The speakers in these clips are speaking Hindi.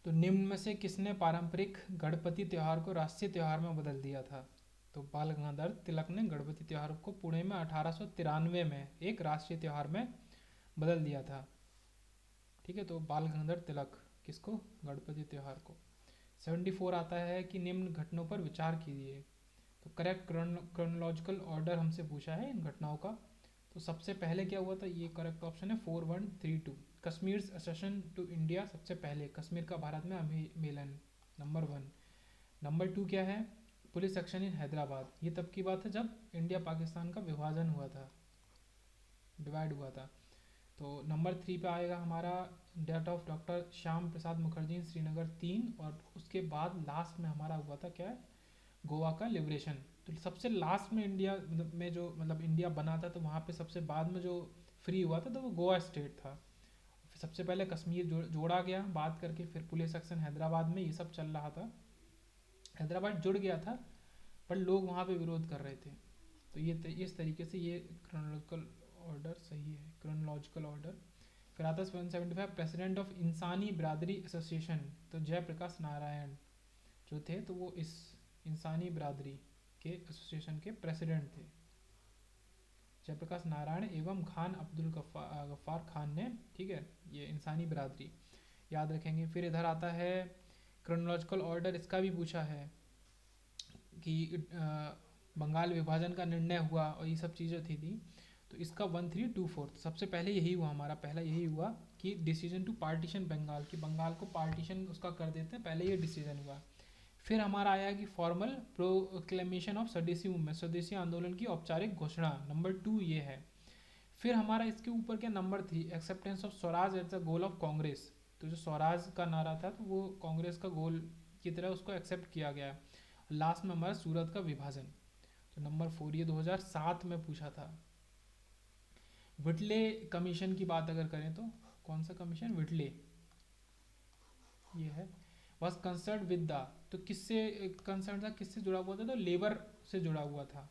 तो निम्न में से किसने पारंपरिक गणपति त्योहार को राष्ट्रीय त्योहार में बदल दिया था? तो बाल गंगाधर तिलक ने गणपति त्योहार को पुणे में 1893 में एक राष्ट्रीय त्योहार में बदल दिया था। ठीक है, तो बाल गंगाधर तिलक किसको? गणपति त्योहार को। 74 आता है कि निम्न घटनाओं पर विचार कीजिए। तो करेक्ट क्रोनोलॉजिकल ऑर्डर हमसे पूछा है इन घटनाओं का। तो सबसे पहले क्या हुआ था, ये करेक्ट ऑप्शन है 4132। कश्मीर असेशन टू इंडिया, सबसे पहले कश्मीर का भारत में मेलन, नंबर 1। नंबर 2 क्या है? पुलिस एक्शन इन हैदराबाद, ये तब की बात है जब इंडिया पाकिस्तान का विभाजन हुआ था, डिवाइड हुआ था। तो नंबर 3 पे आएगा हमारा death of doctor Shyam Prasad Mukherjee इन श्रीनगर 3। और उसके बाद लास्ट में हमारा हुआ था क्या है? गोवा का लिबरेशन। तो सबसे लास्ट में इंडिया में जो मतलब इंडिया बना था, तो वहाँ पे सबसे बाद में जो फ्री हुआ था तो वो गोवा स्टेट था। फिर सबसे पहले कश्मीर जोड़ा गया बात करके, फिर पुलिस एक्शन हैदराबाद में ये सब चल रहा था। हैदराबाद जुड़ गया था पर लोग वहाँ पे विरोध कर रहे थे। तो ये इस तरीके से ये क्रोनोलॉजिकल ऑर्डर सही है, क्रोनोलॉजिकल ऑर्डर। फिर आता है 175 प्रेसिडेंट ऑफ इंसानी बिरादरी एसोसिएशन। तो जयप्रकाश नारायण जो थे, तो वो इस इंसानी बिरादरी के एसोसिएशन के प्रेसिडेंट थे, जयप्रकाश नारायण एवं खान अब्दुल गफ्फार खान ने। ठीक है, ये इंसानी बिरादरी याद रखेंगे। फिर इधर आता है क्रोनोलॉजिकल ऑर्डर, इसका भी पूछा है कि बंगाल विभाजन का निर्णय हुआ और ये सब चीज़ें थी। तो इसका 1324 सबसे पहले यही हुआ, हमारा पहला यही हुआ कि डिसीजन टू पार्टीशन बंगाल, कि बंगाल को पार्टीशन उसका कर देते हैं, पहले ये डिसीजन हुआ। फिर हमारा आया कि फॉर्मल प्रोक्लेमेशन ऑफ स्वदेशी मूवमेंट, स्वदेशी आंदोलन की औपचारिक घोषणा, नंबर 2 ये है। फिर हमारा इसके ऊपर क्या, number 3 acceptance of Swaraj as the goal of Congress. तो जो स्वराज का नारा था तो वो कांग्रेस का गोल की तरह उसको एक्सेप्ट किया गया। लास्ट में हमारा सूरत का विभाजन। तो नंबर 4 ये 2007 में पूछा था। विटले कमीशन की बात अगर करें तो कौन सा कमीशन? विटले ये है। वॉज कंसर्न विद द, तो किससे कंसर्न था, किससे जुड़ा हुआ था? तो लेबर से जुड़ा हुआ था,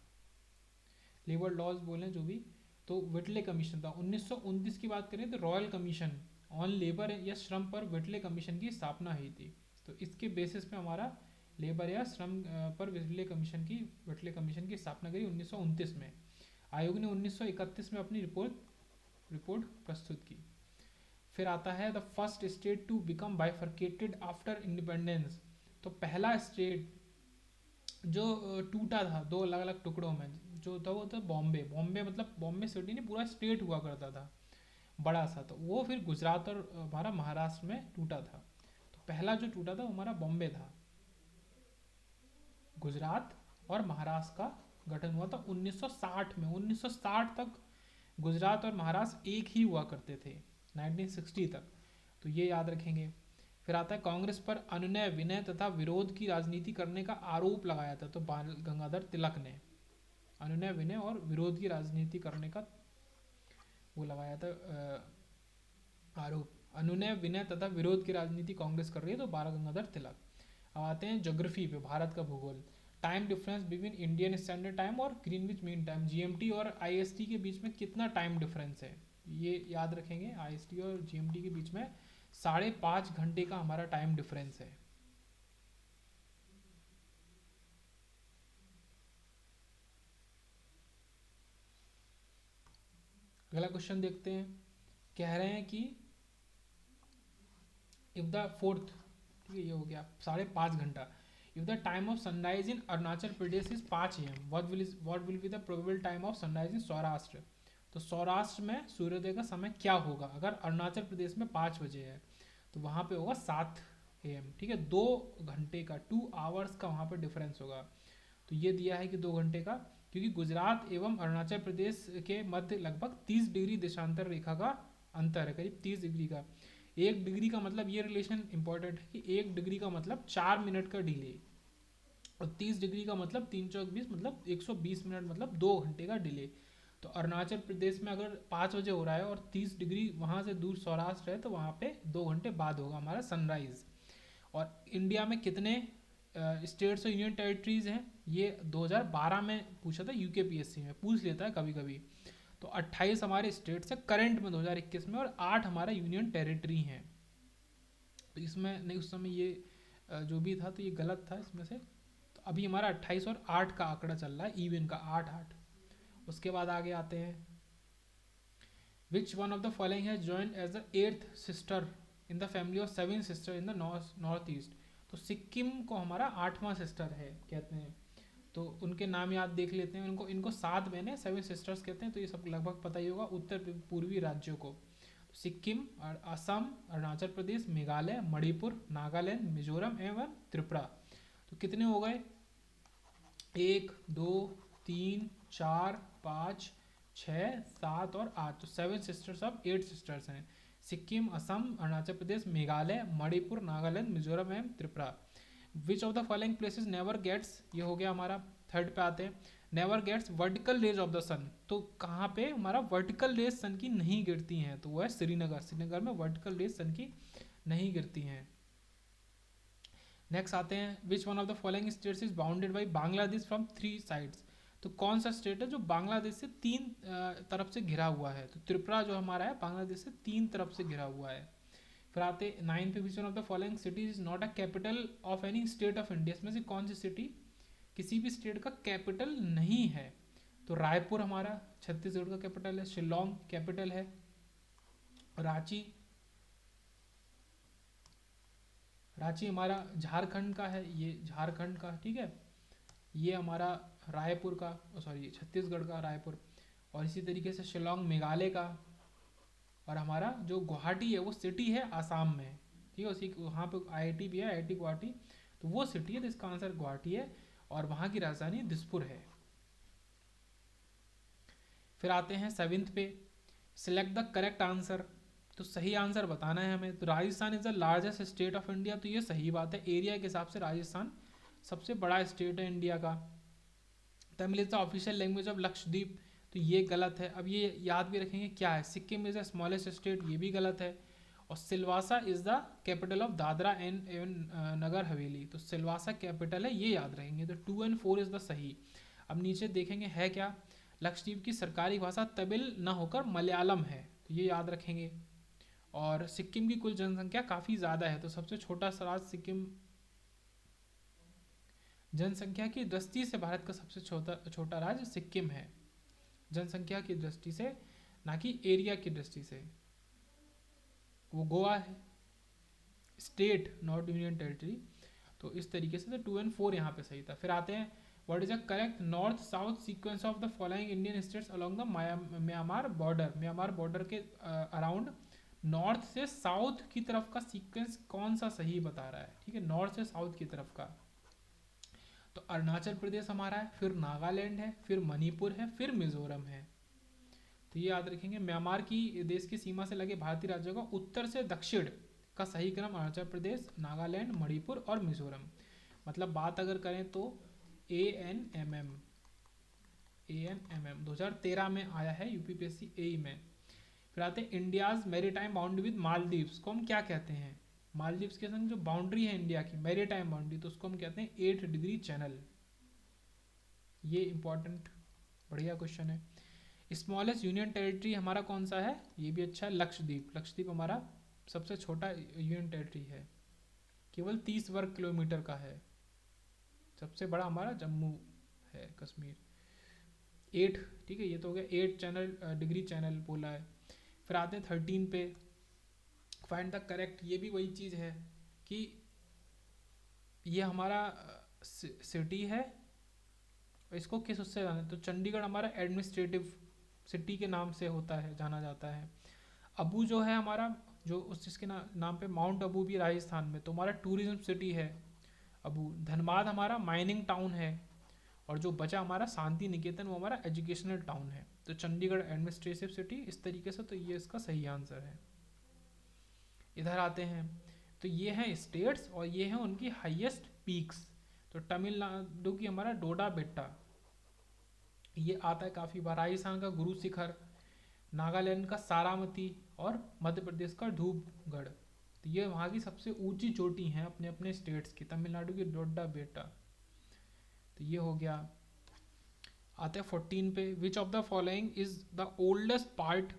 लेबर लॉज बोले जो भी। तो विटले कमीशन था। 1929 की बात करें तो रॉयल कमीशन ऑन लेबर या श्रम पर विटले कमीशन की स्थापना हुई थी। तो इसके बेसिस पे हमारा लेबर या श्रम पर विटले कमीशन की स्थापना करी 1929 में। आयोग ने 1931 में अपनी रिपोर्ट प्रस्तुत की। फिर आता है the first state to become bifurcated after independence. तो पहला स्टेट जो टूटा था दो अलग अलग टुकड़ों में, जो था वो था बॉम्बे। बॉम्बे मतलब बॉम्बे सिटी नहीं, पूरा स्टेट हुआ करता था बड़ा सा। तो वो फिर गुजरात और हमारा महाराष्ट्र में टूटा था। तो पहला जो टूटा था वो हमारा बॉम्बे था। गुजरात और महाराष्ट्र का गठन हुआ था 1960 में। 1960 तक गुजरात और महाराष्ट्र एक ही हुआ करते थे, 1960 तक। तो ये याद रखेंगे। फिर आता है कांग्रेस पर अनुनय विनय तथा विरोध की राजनीति करने का आरोप लगाया था। तो बाल गंगाधर तिलक ने अनुनय विनय और विरोध की राजनीति करने का वो लगाया था आरोप। अनुनय विनय तथा विरोध की राजनीति कांग्रेस कर रही है, तो बाल गंगाधर तिलक। अब आते हैं ज्योग्राफी पे, भारत का भूगोल। Time difference between Indian standard time और ग्रीनविच मीन टाइम, जीएमटी और आईएसटी के बीच में कितना टाइम डिफरेंस है? ये याद रखेंगे, आईएसटी और जीएमटी के बीच में 5.5 घंटे का हमारा टाइम डिफरेंस है। अगला क्वेश्चन देखते हैं। कह रहे हैं कि इफ द फोर्थ, ठीक है ये हो गया 5.5 घंटा। If the time of sunrise in Arunachal Pradesh is 5 AM, what will be the probable time of sunrise in Saurashtra? तो सौराष्ट्र में सूर्योदय का समय क्या होगा अगर अरुणाचल प्रदेश में 5 बजे है? तो वहाँ पे होगा 7 AM। ठीक है, 2 घंटे का, 2 आवर्स का वहाँ पे डिफरेंस होगा। तो ये दिया है कि 2 घंटे का, क्योंकि गुजरात एवं अरुणाचल प्रदेश के मध्य लगभग 30 डिग्री देशांतर रेखा का अंतर है, करीब 30 डिग्री का। 1 डिग्री का मतलब, ये रिलेशन इंपॉर्टेंट है कि 1 डिग्री का मतलब 4 मिनट का डिले, और 30 डिग्री का मतलब 3 चौक 20 मतलब 120 मिनट, मतलब 2 घंटे का डिले। तो अरुणाचल प्रदेश में अगर 5 बजे हो रहा है और 30 डिग्री वहाँ से दूर सौराष्ट्र है, तो वहाँ पे 2 घंटे बाद होगा हमारा सनराइज। और इंडिया में कितने स्टेट्स और यूनियन टेरिटरीज हैं? ये 2012 में पूछा था, यूकेपीएससी में पूछ लेता है कभी कभी। तो 28 हमारे स्टेट्स है करंट में 2021 में, और 8 हमारा यूनियन टेरिटरी हैं। तो इसमें नहीं, उस समय ये जो भी था तो ये गलत था इसमें से। तो अभी हमारा 28 और 8 का आंकड़ा चल रहा है, इवन का 8-8। उसके बाद आगे आते हैं, which one of the following has joined as the eighth sister in the family of 7 sister in the north east. तो सिक्किम को हमारा 8वां सिस्टर है कहते हैं, तो उनके नाम याद देख लेते हैं। इनको इनको 7 बहनें 7 सिस्टर्स कहते हैं, तो ये सब लगभग पता ही होगा उत्तर पूर्वी राज्यों को। तो सिक्किम, असम, अरुणाचल प्रदेश, मेघालय, मणिपुर, नागालैंड, मिजोरम एवं त्रिपुरा। तो कितने हो गए? 1 2 3 4 5 6 7 और 8। तो 7 सिस्टर्स ऑफ 8 सिस्टर्स हैं। सिक्किम, असम, अरुणाचल प्रदेश, मेघालय, मणिपुर, नागालैंड, मिजोरम एवं Tripura. Which of the following places never gets, ये हो गया हमारा। थर्ड पे आते हैं, never gets vertical rays of the sun. तो कहाँ पे हमारा वर्टिकल रेज सन की नहीं गिरती हैं? तो वो है श्रीनगर। श्रीनगर में वर्टिकल रेज सन की नहीं गिरती हैं। नेक्स्ट आते हैं, which one of the following states is bounded by Bangladesh from 3 sides. तो कौन सा स्टेट है जो बांग्लादेश से 3 तरफ से घिरा हुआ है? तो त्रिपुरा जो हमारा है बांग्लादेश से 3 तरफ से घिरा हुआ है। फिर आते 9 पे, विच one of the following city is not a capital of any state of India. इसमें से कौन सी सिटी किसी भी स्टेट का कैपिटल नहीं है? तो रायपुर हमारा छत्तीसगढ़ का कैपिटल है, शिलोंग कैपिटल है, रांची, रांची हमारा झारखंड का है, ये झारखंड का, ठीक है। ये हमारा रायपुर का, सॉरी छत्तीसगढ़ का रायपुर। और इसी तरीके से शिलोंग मेघालय का, और हमारा जो गुवाहाटी है वो सिटी है आसाम में, ठीक है। उसी वहाँ पे आईआईटी भी है, आईआईटी गुवाहाटी, तो वो सिटी है, तो इसका आंसर गुवाहाटी है। और वहाँ की राजधानी दिसपुर है। फिर आते हैं 7th पे, सिलेक्ट द करेक्ट आंसर। तो सही आंसर बताना है हमें। तो Rajasthan is the largest state of India. तो ये सही बात है, एरिया के हिसाब से राजस्थान सबसे बड़ा स्टेट है इंडिया का। Tamil is the official language of Lakshadweep. तो ये गलत है। अब ये याद भी रखेंगे क्या है, Sikkim is the smallest state, ये भी गलत है। और Silvassa is the capital of Dadra and Nagar Haveli. तो सिलवासा कैपिटल है, ये याद रहेंगे। तो 2 और 4 इज द सही। अब नीचे देखेंगे है क्या, लक्षद्वीप की सरकारी भाषा तमिल न होकर मलयालम है, तो ये याद रखेंगे। और सिक्किम की कुल जनसंख्या काफ़ी ज़्यादा है, तो सबसे छोटा राज्य सिक्किम जनसंख्या की दृष्टि से भारत का सबसे छोटा राज्य सिक्किम है, जनसंख्या की दृष्टि से, ना कि एरिया की दृष्टि से। वो गोवा है, स्टेट नॉट यूनियन टेरिटरी। तो इस तरीके से 2 और 4 यहाँ पे सही था। फिर आते हैं, what is the correct north south sequence of the following Indian states along the Myanmar border. Myanmar border के अराउंड नॉर्थ से साउथ की तरफ का सीक्वेंस कौन सा सही बता रहा है? ठीक है, नॉर्थ से साउथ की तरफ का। तो अरुणाचल प्रदेश हमारा है, फिर नागालैंड है, फिर मणिपुर है, फिर मिजोरम है। तो ये याद रखेंगे, म्यांमार की देश की सीमा से लगे भारतीय राज्यों का उत्तर से दक्षिण का सही क्रम अरुणाचल प्रदेश, नागालैंड, मणिपुर और मिजोरम। मतलब बात अगर करें तो ANMM 2013 में आया है यूपीपीएससी AE में। फिर आते हैं, India's maritime boundary with Maldives को हम क्या कहते हैं? मालदीव्स के संग जो बाउंड्री है इंडिया की, मैरीटाइम बाउंड्री, तो उसको हम कहते हैं 8 डिग्री चैनल। ये इंपॉर्टेंट बढ़िया क्वेश्चन है। स्मॉलेस्ट यूनियन टेरिटरी हमारा कौन सा है? ये भी अच्छा है, लक्षद्वीप। लक्षद्वीप हमारा सबसे छोटा यूनियन टेरिटरी है, केवल 30 वर्ग किलोमीटर का है। सबसे बड़ा हमारा जम्मू है, कश्मीर। 8, ठीक है, ये तो हो गया 8 चैनल डिग्री चैनल बोला है। फिर आते हैं 13 पे, फाइंड द करेक्ट। ये भी वही चीज़ है कि ये हमारा सिटी है, इसको किस उससे जाना है? तो चंडीगढ़ हमारा एडमिनिस्ट्रेटिव सिटी के नाम से होता है, जाना जाता है। अबू जो है हमारा, जो उस चीज़ के नाम पे माउंट अबू भी राजस्थान में, तो हमारा टूरिज्म सिटी है अबू। धनबाद हमारा माइनिंग टाउन है, और जो बचा हमारा शांति निकेतन वो हमारा एजुकेशनल टाउन है। तो चंडीगढ़ एडमिनिस्ट्रेटिव सिटी इस तरीके से, तो ये इसका सही आंसर है। इधर आते हैं, तो ये हैं स्टेट्स और ये हैं उनकी हाईएस्ट पीक्स। तो तमिलनाडु की हमारा डोडा बेट्टा, ये आता है काफ़ी बार। राजस्थान का गुरु शिखर, नागालैंड का सारामती और मध्य प्रदेश का धूपगढ़। तो ये वहाँ की सबसे ऊंची चोटी हैं अपने अपने स्टेट्स की। तमिलनाडु की डोडा बेट्टा, तो ये हो गया। आते हैं 14 पे, विच of the following is the oldest part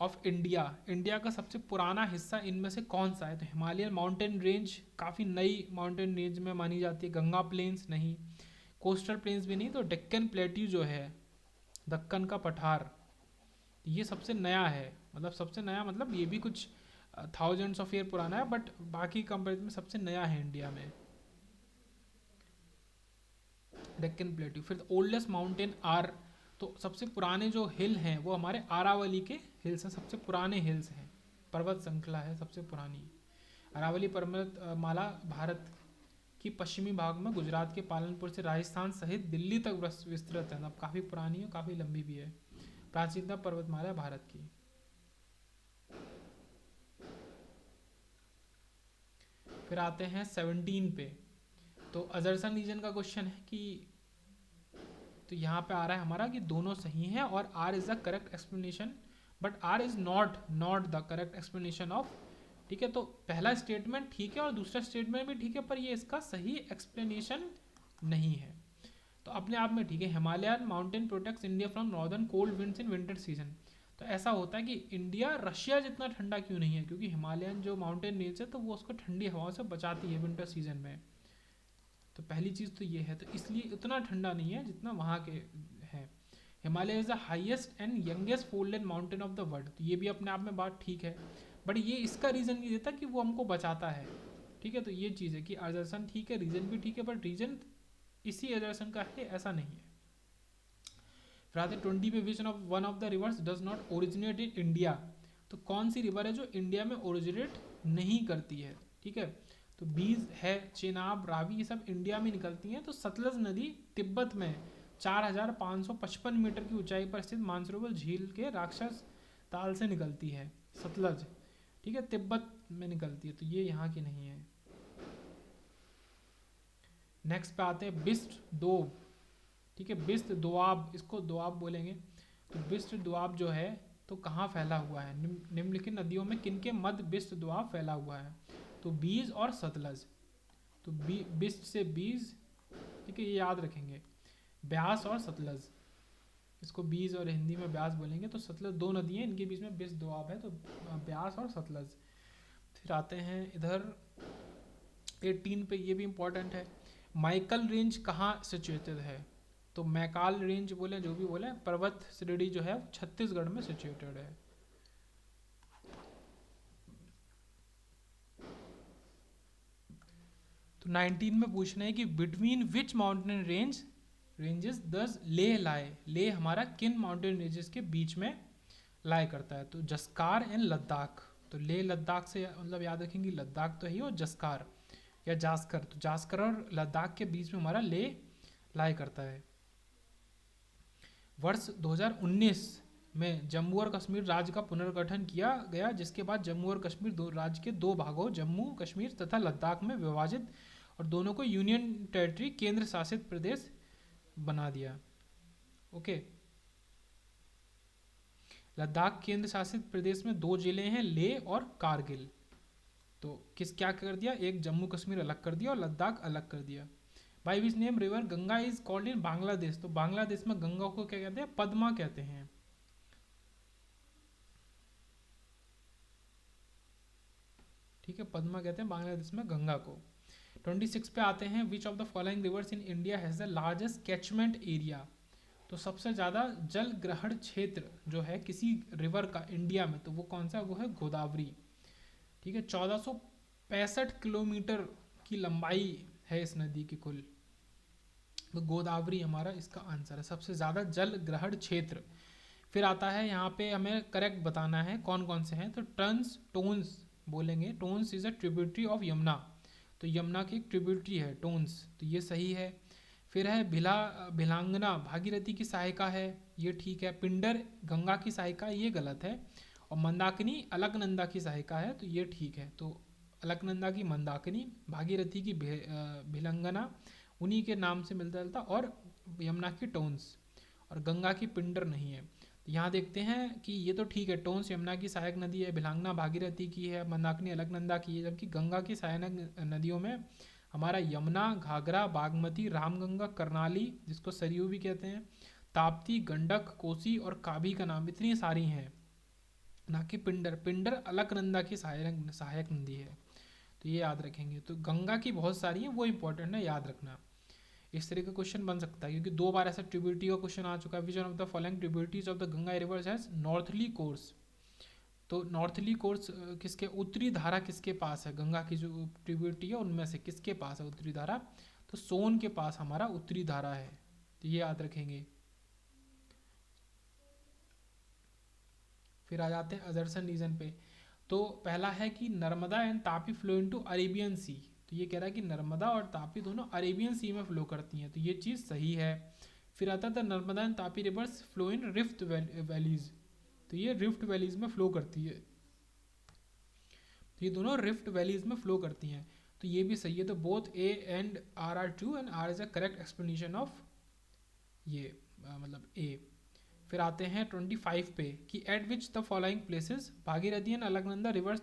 of India, India का सबसे पुराना हिस्सा इनमें से कौन सा है? तो हिमालयन माउंटेन रेंज काफ़ी नई माउंटेन रेंज में मानी जाती है। गंगा प्लेन्स नहीं, कोस्टल प्लेन्स भी नहीं, तो डेक्कन प्लेट्यू जो है, दक्कन का पठार, ये सबसे नया है। मतलब सबसे नया मतलब ये भी कुछ थाउजेंड्स ऑफ ईयर पुराना है, बट बाकी कंपेरिजन में सबसे नया है इंडिया में, डेक्कन प्लेट्यू। फिर ओल्डेस्ट माउंटेन आर, तो सबसे पुराने जो हिल हैं वो हमारे आरावली के हिल्स हैं, सबसे पुराने हिल्स हैं, पर्वत श्रृंखला है सबसे पुरानी। अरावली पर्वत माला भारत की पश्चिमी भाग में गुजरात के पालनपुर से राजस्थान सहित दिल्ली तक विस्तृत है। अब काफ़ी पुरानी है, काफ़ी लंबी भी है। प्राचीनतम पर्वतमाला भारत की। फिर आते हैं 17 पे, तो अजरसन रीजन का क्वेश्चन है कि, तो यहाँ पे आ रहा है हमारा कि दोनों सही हैं और R is the correct explanation, but R is not the correct explanation of, ठीक है। तो पहला स्टेटमेंट ठीक है और दूसरा स्टेटमेंट भी ठीक है, पर ये इसका सही एक्सप्लेनेशन नहीं है। तो अपने आप में ठीक है, Himalayan mountain protects India from northern cold winds in winter season. तो ऐसा होता है कि इंडिया रशिया जितना ठंडा क्यों नहीं है, क्योंकि हिमालयन जो माउंटेन रेंज है तो वो उसको ठंडी हवाओं से बचाती है विंटर सीजन में। तो पहली चीज़ तो ये है, तो इसलिए उतना ठंडा नहीं है जितना वहाँ के है। Himalaya is the highest and youngest folded mountain of the world, तो ये भी अपने आप में बात ठीक है, बट ये इसका रीज़न नहीं देता कि वो हमको बचाता है, ठीक है। तो ये चीज़ है कि अर्जर्सन ठीक है, रीज़न भी ठीक है, बट रीज़न इसी अर्जर्सन का है ऐसा नहीं है। फिर आते 20 पे, which of one of the reverse does not originate in India, तो कौन सी रिवर है जो इंडिया में ओरिजिनेट नहीं करती है, ठीक है। तो बीज है, चेनाब, रावी, ये सब इंडिया में निकलती हैं। तो सतलज नदी तिब्बत में 4555 मीटर की ऊंचाई पर स्थित मानसरोवर झील के राक्षस ताल से निकलती है सतलज, ठीक है, तिब्बत में निकलती है, तो ये यहाँ की नहीं है। नेक्स्ट पे आते हैं बिस्ट दोब, ठीक है, बिस्ट दोआब, इसको दोआब बोलेंगे। तो बिस्ट दोआब जो है तो कहाँ फैला हुआ है, निम्नलिखित नदियों में किनके मध्य बिस्ट दोआब फैला हुआ है? तो बीज और सतलज। तो बिस्ट से बीज, ठीक है, ये याद रखेंगे, ब्यास और सतलज, इसको बीज और हिंदी में ब्यास बोलेंगे। तो सतलज दो नदियाँ, इनके बीच में बिस्ट दोआब है, तो ब्यास और सतलज। फिर आते हैं इधर 18 पे, ये भी इम्पोर्टेंट है, माइकल रेंज कहाँ सिचुएटेड है? तो मैकाल रेंज बोले, जो भी बोले, पर्वत श्रेणी जो है छत्तीसगढ़ में सिचुएटेड है। तो 19 में पूछना है कि बिटवीन विच माउंटेन रेंजेस दस लेह लाए, लेह हमारा किन माउंटेन रेंजेस के बीच में लाए करता है? तो जस्कार एंड लद्दाख। तो लेह लद्दाख से मतलब याद रखेंगे, लद्दाख तो है ही, और जस्कार या जास्कर, तो जास्कर और लद्दाख के बीच में हमारा लेह लाए करता है। वर्ष 2019 में जम्मू और कश्मीर राज्य का पुनर्गठन किया गया, जिसके बाद जम्मू और कश्मीर दो राज्य के दो भागों जम्मू कश्मीर तथा लद्दाख में विभाजित और दोनों को यूनियन टेरिटरी केंद्र शासित प्रदेश बना दिया। ओके, लद्दाख केंद्र शासित प्रदेश में दो जिले हैं, लेह और कारगिल। तो क्या कर दिया, एक जम्मू कश्मीर अलग कर दिया और लद्दाख अलग कर दिया। By which name river Ganga is called in Bangladesh? तो बांग्लादेश में गंगा को क्या कहते हैं? पद्मा कहते हैं, ठीक है, पद्मा कहते हैं बांग्लादेश में गंगा को। 26 पे आते हैं, which of the following rivers in India has the largest catchment area? तो सबसे ज़्यादा जल ग्रहण क्षेत्र जो है किसी रिवर का इंडिया में, तो वो कौन सा? वो है गोदावरी, ठीक है। 1465 किलोमीटर की लंबाई है इस नदी की कुल, तो गोदावरी हमारा इसका आंसर है, सबसे ज़्यादा जल ग्रहण क्षेत्र। फिर आता है यहाँ पे हमें करेक्ट बताना है कौन कौन से हैं। तो टोन्स बोलेंगे, Tons is a tributary of Yamuna, तो यमुना की एक ट्रिब्यूटरी है टोन्स, तो ये सही है। फिर है भिलांगना भागीरथी की सहायिका है, ये ठीक है। पिंडर गंगा की सहायिका, ये गलत है। और मंदाकिनी अलकनंदा की सहायिका है, तो ये ठीक है। तो अलकनंदा की मंदाकिनी, भागीरथी की भिलंगना, उन्हीं के नाम से मिलता जुलता, और यमुना की टोन्स, और गंगा की पिंडर नहीं है। तो यहाँ देखते हैं कि ये तो ठीक है, टोन्स यमुना की सहायक नदी है, भिलांगना भागीरथी की है, मंदाकिनी अलकनंदा की है, जबकि गंगा की सहायक नदियों में हमारा यमुना, घाघरा, बागमती, रामगंगा, करनाली, जिसको सरयू भी कहते हैं, ताप्ती, गंडक, कोसी और काभी का नाम, इतनी सारी हैं। ना कि पिंडर। पिंडर अलकनंदा की सहायक नदी है, तो ये याद रखेंगे। तो गंगा की बहुत सारी है, वो इंपॉर्टेंट है, याद रखना। इस तरह का क्वेश्चन बन सकता है क्योंकि 2 बार ऐसा ट्रिब्यूटरी का क्वेश्चन आ चुका है। Which one of the following tributaries of the Ganga river has northerly course. तो नॉर्थली कोर्स किसके, उत्तरी धारा किसके पास है, गंगा की जो ट्रिब्यूटरी है उनमें से किसके पास है उत्तरी धारा, तो सोन के पास हमारा उत्तरी धारा है, तो ये याद रखेंगे। फिर आ जाते हैं अजरसन रीजन पे। तो पहला है कि Narmada and Tapi flow into Arabian sea. तो ये कह रहा है कि नर्मदा और तापी दोनों अरेबियन सी में फ्लो करती हैं, तो ये चीज़ सही है। फिर आता था Narmada and Tapi reverse flow in rift valleys. तो ये रिफ्ट वैलीज में फ्लो करती है, तो ये दोनों रिफ्ट वैलीज में फ्लो करती हैं, तो ये भी सही है। तो both A and R true and R is a correct explanation of ये मतलब ए। फिर आते हैं 25 पे कि at which the following places Bhagirathi and Alaknanda rivers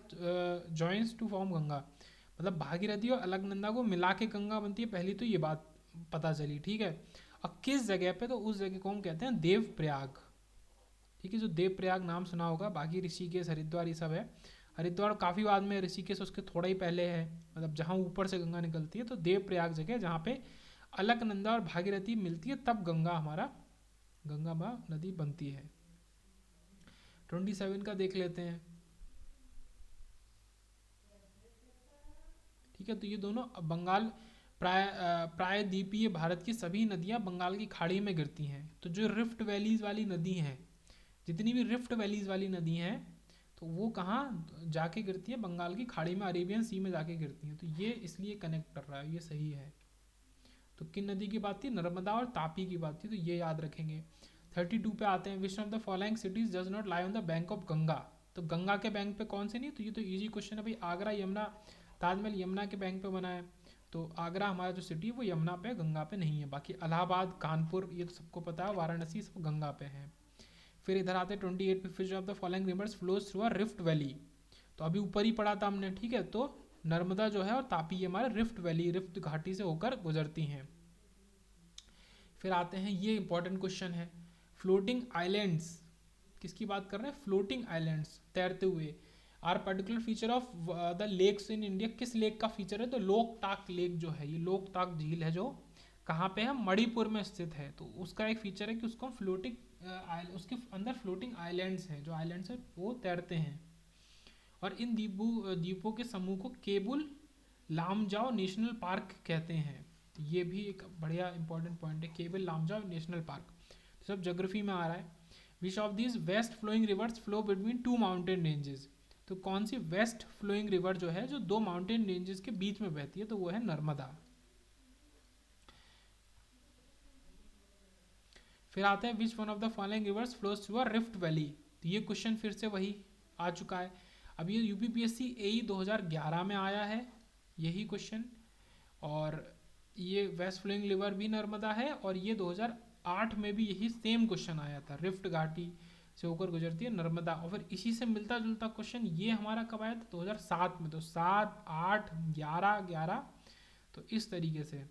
joins to form Ganga. मतलब भागीरथी और अलकनंदा को मिला के गंगा बनती है, पहली तो ये बात पता चली, ठीक है। अब किस जगह पे, तो उस जगह को हम कहते हैं देवप्रयाग, ठीक है। जो देवप्रयाग नाम सुना होगा, बाकी ऋषिकेश हरिद्वार ये सब है। हरिद्वार काफ़ी बाद में, ऋषिकेश उसके थोड़ा ही पहले है, मतलब जहाँ ऊपर से गंगा निकलती है। तो देवप्रयाग जगह जहाँ पे अलकनंदा और भागीरथी मिलती है, तब गंगा माँ नदी बनती है। 27 का देख लेते हैं, ठीक है। तो ये दोनों बंगाल प्रायद्वीपीय भारत की सभी नदियाँ बंगाल की खाड़ी में गिरती हैं। तो जो रिफ्ट वैलीज वाली नदी हैं, जितनी भी रिफ्ट वैलीज वाली नदी हैं, तो वो कहाँ जाके गिरती है, बंगाल की खाड़ी में, अरेबियन सी में जाके गिरती हैं। तो ये इसलिए कनेक्ट कर रहा है, ये सही है। तो किन नदी की बात थी, नर्मदा और तापी की बात थी, तो ये याद रखेंगे। 32 पे आते हैं, which of the following cities does not lie on the bank of Ganga. तो गंगा के बैंक पे कौन से नहीं, तो ये तो इजी क्वेश्चन है भाई। आगरा, यमुना, ताजमहल यमुना के बैंक पे बना है, तो आगरा हमारा जो सिटी है वो यमुना पे, गंगा पे नहीं है। बाकी इलाहाबाद, कानपुर, ये तो सबको पता है, वाराणसी सब गंगा पे है। फिर इधर आते हैं 28 पे, fish of the following rivers flows through a rift valley. तो अभी ऊपर ही पढ़ा था हमने, ठीक है। तो नर्मदा जो है और तापी ये हमारे रिफ्ट वैली, रिफ्ट घाटी से होकर गुजरती हैं। फिर आते हैं, ये इंपॉर्टेंट क्वेश्चन है, फ्लोटिंग आइलैंड्स किसकी बात कर रहे हैं, फ्लोटिंग आइलैंड्स, तैरते हुए, are particular feature of the lakes in India. किस लेक का फीचर है, तो लोकटाक लेक जो है, ये लोकटाक झील है, जो कहाँ पे है, मणिपुर में स्थित है। तो उसका एक फीचर है कि उसको फ्लोटिंग उसके अंदर फ्लोटिंग आइलैंड्स हैं, जो आइलैंड्स हैं वो तैरते हैं। और इन द्वीपों के समूह को केबुल लामजाओ नेशनल पार्क कहते हैं। तो ये भी एक बढ़िया इंपॉर्टेंट पॉइंट है, केबुल लामजाओ नेशनल पार्क। तो सब ज्योग्राफी में आ रहा है। Which of these west flowing rivers flow between 2 mountain ranges. तो कौन सी वेस्ट फ्लोइंग रिवर जो है, जो 2 माउंटेन रेंजेस के बीच में बहती है, तो वो है नर्मदा। फिर आता है, which one of the following rivers flows through a rift valley. तो ये क्वेश्चन फिर से वही आ चुका है। अब ये यूपीपीएससी एई 2011 में आया है यही क्वेश्चन, और ये वेस्ट फ्लोइंग रिवर भी नर्मदा है, और ये 2008 में भी यही सेम क्वेश्चन आया था, रिफ्ट घाटी से होकर गुजरती है नर्मदा। और फिर इसी से मिलता जुलता क्वेश्चन ये हमारा कब आया था, 2007 में। तो 7, 8, 11, 11, तो इस तरीके से।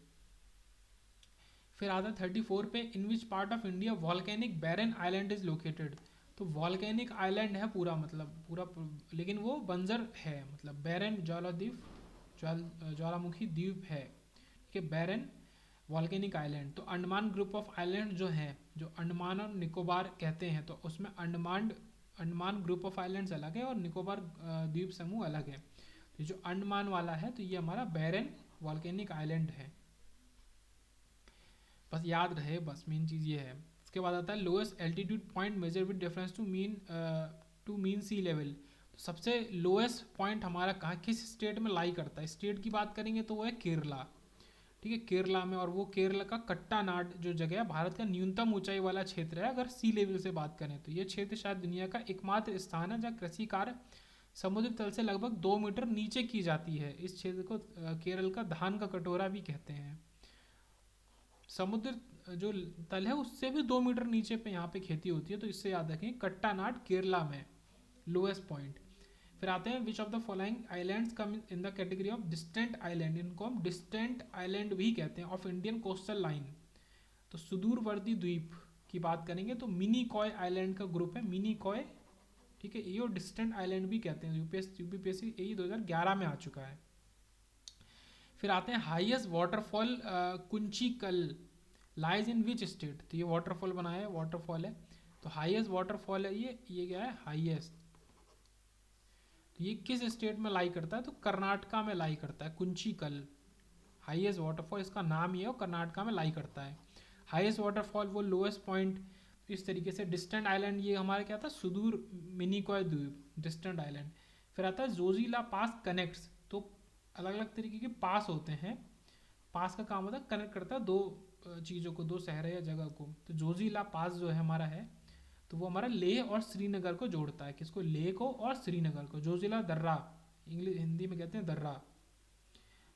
फिर आता है 34 पे, in which part of India volcanic barren island is located. तो वॉल्केनिक आइलैंड है पूरा, मतलब पूरा, लेकिन वो बंजर है, मतलब बैरन ज्वालाद्वीप, ज्वालामुखी द्वीप है, ठीक है, बैरन वॉल्केनिक आइलैंड। तो अंडमान ग्रुप ऑफ आइलैंड जो हैं, जो अंडमान और निकोबार कहते हैं, तो उसमें अंडमान ग्रुप ऑफ आइलैंड्स अलग है और निकोबार द्वीप समूह अलग है। तो जो अंडमान वाला है, तो ये हमारा बैरन वॉल्केनिक आइलैंड है, बस याद रहे, बस मेन चीज़ ये है। उसके बाद आता है, lowest altitude point measure with difference to mean sea level. तो सबसे लोएस्ट पॉइंट हमारा कहाँ, किस स्टेट में लाई करता है, स्टेट की बात करेंगे तो वो है केरला, ठीक है, केरला में। और वो केरला का कट्टानाड जो जगह है, भारत का न्यूनतम ऊंचाई वाला क्षेत्र है अगर सी लेवल से बात करें तो। ये क्षेत्र शायद दुनिया का एकमात्र स्थान है जहाँ कृषि कार्य समुद्र तल से लगभग 2 मीटर नीचे की जाती है। इस क्षेत्र को केरल का धान का कटोरा भी कहते हैं। समुद्र जो तल है उससे भी 2 मीटर नीचे पे यहाँ पे खेती होती है, तो इससे याद रखें, कट्टानाड केरला में लोएस्ट पॉइंट। फिर आते हैं, which of the following islands come in the category of distant island. इनको हम डिस्टेंट आइलैंड भी कहते हैं, ऑफ इंडियन कोस्टल लाइन। तो सुदूरवर्ती द्वीप की बात करेंगे तो मिनी कॉय आइलैंड का ग्रुप है, मिनी कॉय, ठीक ठीक है, ये डिस्टेंट आइलैंड भी कहते हैं। यूपीपीएससी यही 2011 में आ चुका है। फिर आते हैं highest waterfall Kunchikal lies in which state. तो ये वाटरफॉल बनाया है, वाटरफॉल है, तो हाईएस्ट वाटरफॉल है ये क्या है, हाईएस्ट। तो ये किस स्टेट में लाई करता है, तो कर्नाटका में लाई करता है, कुंचिकल हाईएस्ट वाटरफॉल, इसका नाम ये है, और कर्नाटका में लाई करता है। हाईएस्ट वाटरफॉल वो लोएस्ट पॉइंट। तो इस तरीके से डिस्टेंट आइलैंड ये हमारा क्या था, सुदूर मिनिकॉय द्वीप, डिस्टेंट आइलैंड। फिर आता है जोजिला पास कनेक्ट्स। तो अलग अलग तरीके के पास होते हैं, पास का काम होता है कनेक्ट करता है दो चीज़ों को, दो शहर या जगह को। तो जोजिला पास जो है हमारा है, तो वो हमारा लेह और श्रीनगर को जोड़ता है। किसको, लेह को और श्रीनगर को। जोजिला दर्रा, इंग्लिश हिंदी में कहते हैं दर्रा।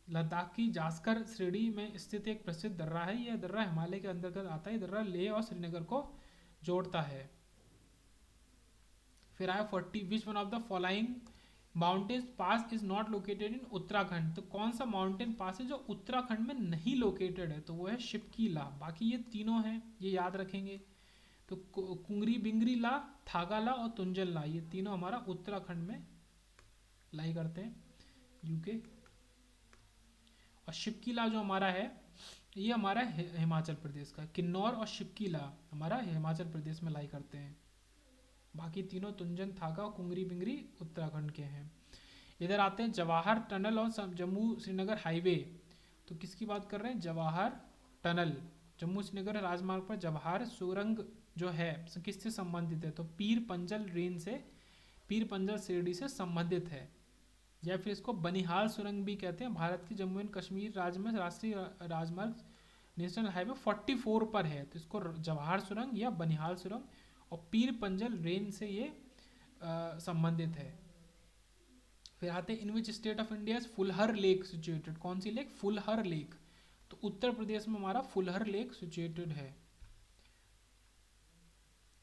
लद्दाख की जास्कर श्रेणी में स्थित एक प्रसिद्ध दर्रा है। यह दर्रा हिमालय के अंतर्गत आता है। दर्रा लेह और श्रीनगर को जोड़ता है। फिर आया 40 विच one of the following mountain pass is not located in Uttarakhand. तो कौन सा माउंटेन पास है जो उत्तराखंड में नहीं लोकेटेड है, तो वो है शिपकीला। बाकी ये तीनों हैं, ये याद रखेंगे। तो कुंगरी बिंगरी ला, थागाला और तुंजल ला, ये तीनों हमारा उत्तराखंड में लाई करते हैं, यूके। और शिपकीला जो हमारा है, ये हमारा हिमाचल प्रदेश का। किन्नौर और शिपकीला हमारा हिमाचल प्रदेश में लाई करते हैं। बाकी तीनों तुंजन, थागा और कुंगरी बिंगरी उत्तराखंड के हैं। इधर आते हैं जवाहर टनल और जम्मू श्रीनगर हाईवे। तो किसकी बात कर रहे हैं, जवाहर टनल। जम्मू श्रीनगर राजमार्ग पर जवाहर सुरंग जो है किससे संबंधित है, तो पीर पंजल रेंज से, पीर पंजल श्रेणी से संबंधित है। या फिर इसको बनिहाल सुरंग भी कहते हैं। भारत के जम्मू एंड कश्मीर राज्य में राष्ट्रीय राजमार्ग नेशनल हाईवे 44 पर है, तो इसको जवाहर सुरंग या बनिहाल सुरंग, और पीर पंजल रेंज से ये संबंधित है। फिर आते हैं in which state of India Phulhar lake situated. कौन सी लेक, फुलहर लेक। तो उत्तर प्रदेश में हमारा फुलहर लेक सिचुएटेड है।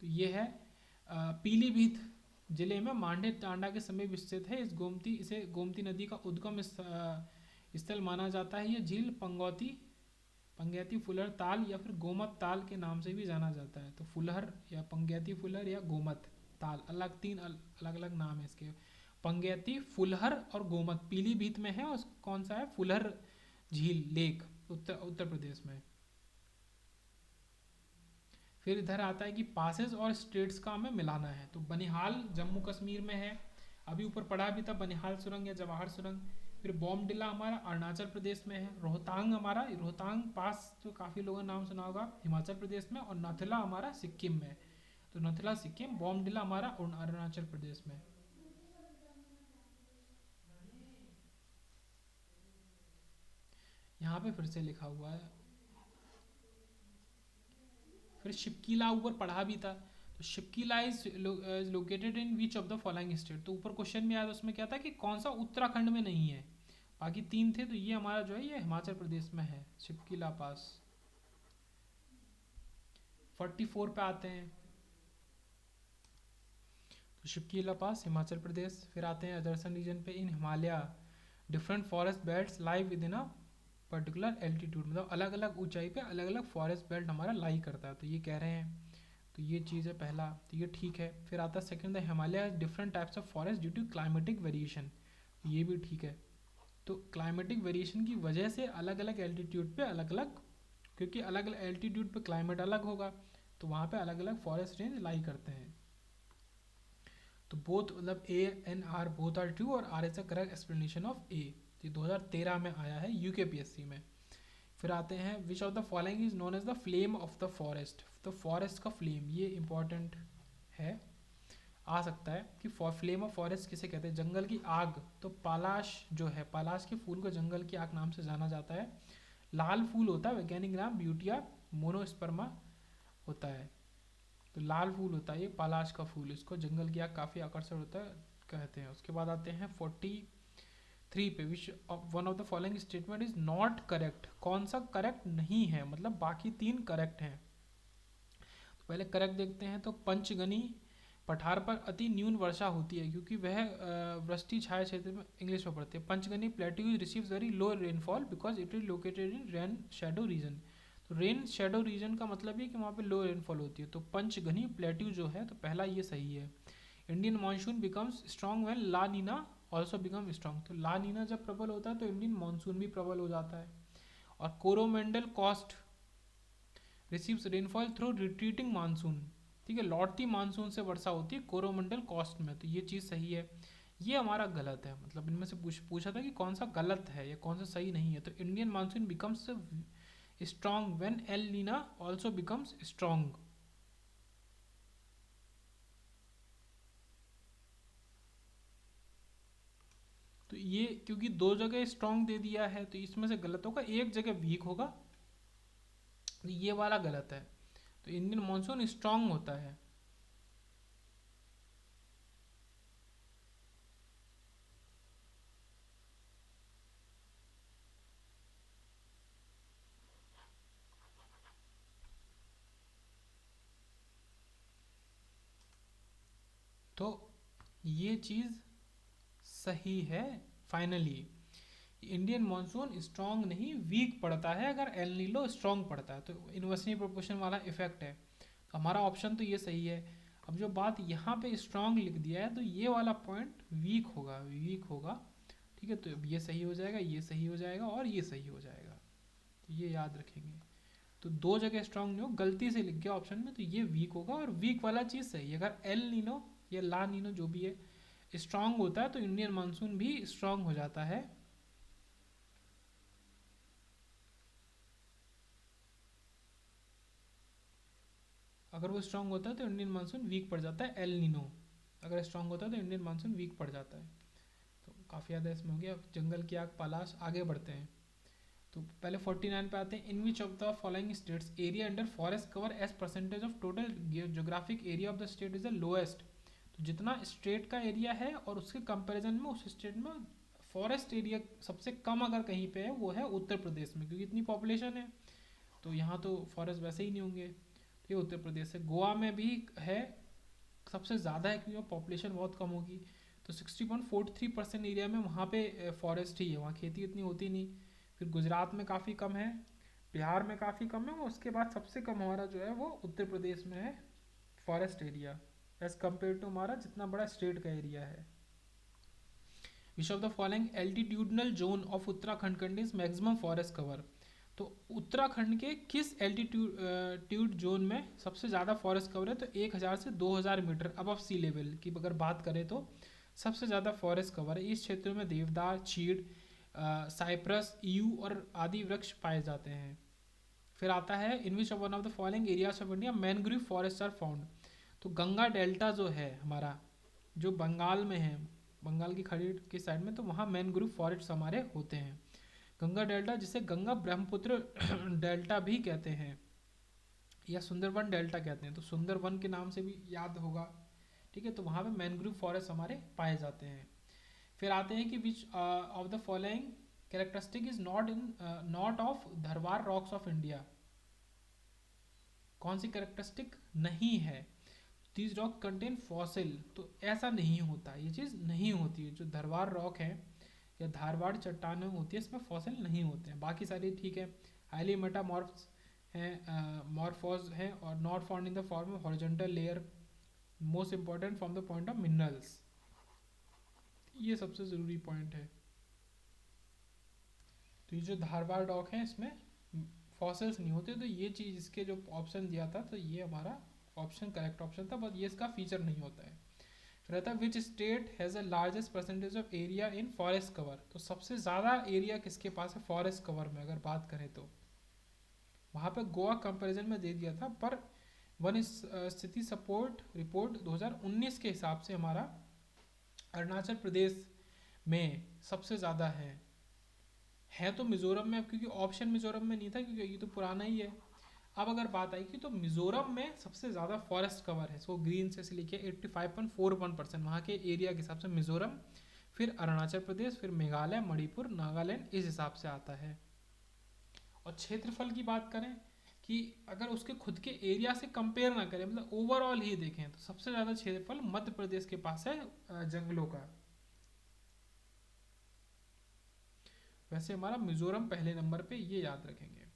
तो ये है पीलीभीत जिले में मांडे टांडा के समीप स्थित है। इसे गोमती नदी का उद्गम स्थल माना जाता है। यह झील पंगैती फुलहर ताल या फिर गोमत ताल के नाम से भी जाना जाता है। तो फुलहर या पंगैती फुलहर या गोमत ताल, तीन अलग अलग नाम है इसके। पंगैती, फुलहर और गोमत पीलीभीत में है, और कौन सा है, फुलहर झील लेक उत्तर प्रदेश में। फिर इधर आता है कि पासेस और स्टेट्स का हमें मिलाना है। तो बनिहाल जम्मू कश्मीर में है, अभी ऊपर पढ़ा भी था, बनिहाल सुरंग या जवाहर सुरंग। फिर बॉमडिला हमारा अरुणाचल प्रदेश में है। रोहतांग हमारा, रोहतांग पास तो काफ़ी लोगों ने नाम सुना होगा, हिमाचल प्रदेश में। और नथला हमारा सिक्किम में। तो नथला सिक्किम, बॉमडिला हमारा अरुणाचल प्रदेश में। यहाँ पे फिर से लिखा हुआ है। फिर शिपकीला ऊपर पढ़ा भी था। तो Shipkila is located in which of the following state. तो ऊपर क्वेश्चन में आया था, उसमें क्या था कि कौन सा उत्तराखंड में नहीं है। बाकी तीन थे, तो ये हमारा जो है ये हिमाचल प्रदेश में है, शिपकीला पास। 44 पे आते हैं, तो शिपकीला पास हिमाचल प्रदेश। फिर आते हैं अदर्सन रीजन पे। In Himalaya different forest belts lie within a particular altitude, मतलब अलग अलग ऊंचाई पे अलग अलग फॉरेस्ट बेल्ट हमारा लाई करता है। तो ये कह रहे हैं, तो ये चीज़ है पहला, तो ये ठीक है। फिर आता है second, the Himalaya different types of forest due to climatic variation, ये भी ठीक है। तो क्लाइमेटिक वेरिएशन की वजह से अलग अलग एल्टीट्यूड पे अलग अलग, क्योंकि अलग अलग एल्टीट्यूड पे क्लाइमेट अलग होगा, तो वहाँ पे अलग अलग फॉरेस्ट रेंज लाई करते हैं। तो बोथ, मतलब A and R both are true, और R is the correct explanation of A. ये 2013 में आया है यूकेपीएससी में। फिर आते हैं, which of the following is known as the flame of the forest. तो फॉरेस्ट का फ्लेम, ये इंपॉर्टेंट है, आ सकता है कि फ्लेम ऑफ फॉरेस्ट किसे कहते हैं, जंगल की आग। तो पालाश जो है, पालाश के फूल को जंगल की आग नाम से जाना जाता है। लाल फूल होता है, वैज्ञानिक नाम ब्यूटिया मोनोस्पर्मा होता है। तो लाल फूल होता है ये पालाश का फूल, इसको जंगल की आग काफ़ी आकर्षण होता है कहते हैं। उसके बाद आते हैं 43 पे, विच one of the following statement is not correct. कौन सा करेक्ट नहीं है, मतलब बाकी तीन करेक्ट हैं। तो पहले करेक्ट देखते हैं। तो पंचगनी पठार पर अति न्यून वर्षा होती है, क्योंकि वह वृष्टि छाया क्षेत्र में, इंग्लिश में पढ़ते हैं। Panchgani plateau receives very low rainfall because it is located in rain shadow reason. तो रेन शेडो रीजन का मतलब है कि वहाँ पे लो रेनफॉल होती है। तो पंचगनी प्लेट्यू जो है, तो पहला ये सही है। Indian monsoon becomes strong when La Nina also become strong. तो ला नीना जब प्रबल होता है तो इंडियन मानसून भी प्रबल हो जाता है। और Coromandel cost receives rainfall through retreating monsoon, ठीक है, लौटती मानसून से वर्षा होती है कोरोमंडल कॉस्ट में, तो ये चीज़ सही है। ये हमारा गलत है, मतलब इनमें से पूछा था कि कौन सा गलत है या कौन सा सही नहीं है। तो Indian monsoon becomes strong when El Nina also becomes strong. तो ये क्योंकि दो जगह स्ट्रॉन्ग दे दिया है तो इसमें से गलत होगा, एक जगह वीक होगा, तो ये वाला गलत है। तो इंडियन मानसून स्ट्रॉन्ग होता है। तो ये चीज़ सही है। फाइनली इंडियन मानसून स्ट्रॉन्ग नहीं वीक पड़ता है अगर एल नीनो स्ट्रॉन्ग पड़ता है, तो इन्वर्सली प्रोपोर्शन वाला इफेक्ट है। तो हमारा ऑप्शन तो ये सही है। अब जो बात यहाँ पे स्ट्रॉन्ग लिख दिया है तो ये वाला पॉइंट वीक होगा, वीक होगा, ठीक है। तो ये सही हो जाएगा, ये सही हो जाएगा और ये सही हो जाएगा, तो ये याद रखेंगे। तो दो जगह स्ट्रॉन्ग नहीं हो, गलती से लिख गया ऑप्शन में, तो ये वीक होगा और वीक वाला चीज़ सही है। अगर एल नीनो या ला नीनो जो भी है स्ट्रांग होता है तो इंडियन मानसून भी स्ट्रांग हो जाता है। अगर वो स्ट्रांग होता है तो इंडियन मानसून वीक पड़ जाता है। एल नीनो अगर स्ट्रांग होता है तो इंडियन मानसून वीक पड़ जाता है। तो काफ़ी ज़्यादा इसमें हो गया। जंगल की आग पलाश, आगे बढ़ते हैं। तो पहले 49 पे आते हैं। In which of the following states area under forest cover as percentage of total geographic area of the state is the lowest. तो जितना स्टेट का एरिया है और उसके कंपैरिजन में उस स्टेट में फॉरेस्ट एरिया सबसे कम अगर कहीं पे है वो है उत्तर प्रदेश में, क्योंकि इतनी पॉपुलेशन है तो यहाँ तो फॉरेस्ट वैसे ही नहीं होंगे। तो ये उत्तर प्रदेश है। गोवा में भी है, सबसे ज़्यादा है क्योंकि पॉपुलेशन बहुत कम होगी। तो 60.43% एरिया में वहाँ पे फॉरेस्ट ही है, वहाँ खेती इतनी होती नहीं। फिर गुजरात में काफ़ी कम है, बिहार में काफ़ी कम है, उसके बाद सबसे कम हमारा जो है वो उत्तर प्रदेश में है forest area as compare to हमारा जितना बड़ा स्टेट का एरिया है। Which of the following altitudinal zone of Uttarakhand contains maximum forest cover. तो उत्तराखंड के किस एल्टीट्यूड जोन में सबसे ज़्यादा फॉरेस्ट कवर है? तो 1000 से 2000 मीटर अबव सी लेवल की अगर बात करें तो सबसे ज़्यादा फॉरेस्ट कवर है। इस क्षेत्र में देवदार, चीड़, साइप्रस, ईयू और आदि वृक्ष पाए जाते हैं। फिर आता है in which one of the following areas of India mangrove forest are found. तो गंगा डेल्टा जो है हमारा, जो बंगाल में है, बंगाल की खाड़ी की साइड में, तो वहाँ मैनग्रोव फॉरेस्ट हमारे होते हैं। गंगा डेल्टा जिसे गंगा ब्रह्मपुत्र डेल्टा भी कहते हैं या सुंदरवन डेल्टा कहते हैं, तो सुंदरवन के नाम से भी याद होगा, ठीक है। तो वहाँ पे मैनग्रोव फॉरेस्ट हमारे पाए जाते हैं। फिर आते हैं कि विच of the following characteristic is not of Dharwar rocks of India. कौन सी कैरेक्टरिस्टिक नहीं है? These rock contain fossil. तो ऐसा नहीं होता, ये चीज़ नहीं होती है। जो धरवार रॉक है या धारवाड़ चट्टानें होती है इसमें फॉसिल नहीं होते हैं, बाकी सारी ठीक है। हाईली मेटामॉर्फ्स हैं, मॉर्फोज हैं और not found in the form of horizontal layer, most important from the point of minerals. ये सबसे ज़रूरी पॉइंट है। तो ये जो धारवाड़ रॉक है इसमें फॉसिल्स नहीं होते, तो ये चीज़ इसके जो ऑप्शन दिया था तो ये हमारा ऑप्शन करेक्ट ऑप्शन था, बट ये इसका फीचर नहीं होता है। फिर रहता है which state has a largest percentage of area in forest cover. तो सबसे ज़्यादा एरिया किसके पास है फॉरेस्ट कवर में अगर बात करें तो वहाँ पे गोवा कंपैरिजन में दे दिया था, पर वन स्थिति सपोर्ट रिपोर्ट 2019 के हिसाब से हमारा अरुणाचल प्रदेश में सबसे ज़्यादा है तो मिजोरम में, क्योंकि ऑप्शन मिजोरम में नहीं था क्योंकि ये तो पुराना ही है। अब अगर बात आई कि तो मिजोरम में सबसे ज़्यादा फॉरेस्ट कवर है, इसको ग्रीन से लिखिए 85.41% वहाँ के एरिया के हिसाब से मिजोरम, फिर अरुणाचल प्रदेश, फिर मेघालय, मणिपुर, नागालैंड, इस हिसाब से आता है। और क्षेत्रफल की बात करें कि अगर उसके खुद के एरिया से कंपेयर ना करें, मतलब ओवरऑल ही देखें, तो सबसे ज़्यादा क्षेत्रफल मध्य प्रदेश के पास है जंगलों का। वैसे हमारा मिजोरम पहले नंबर पे, ये याद रखेंगे।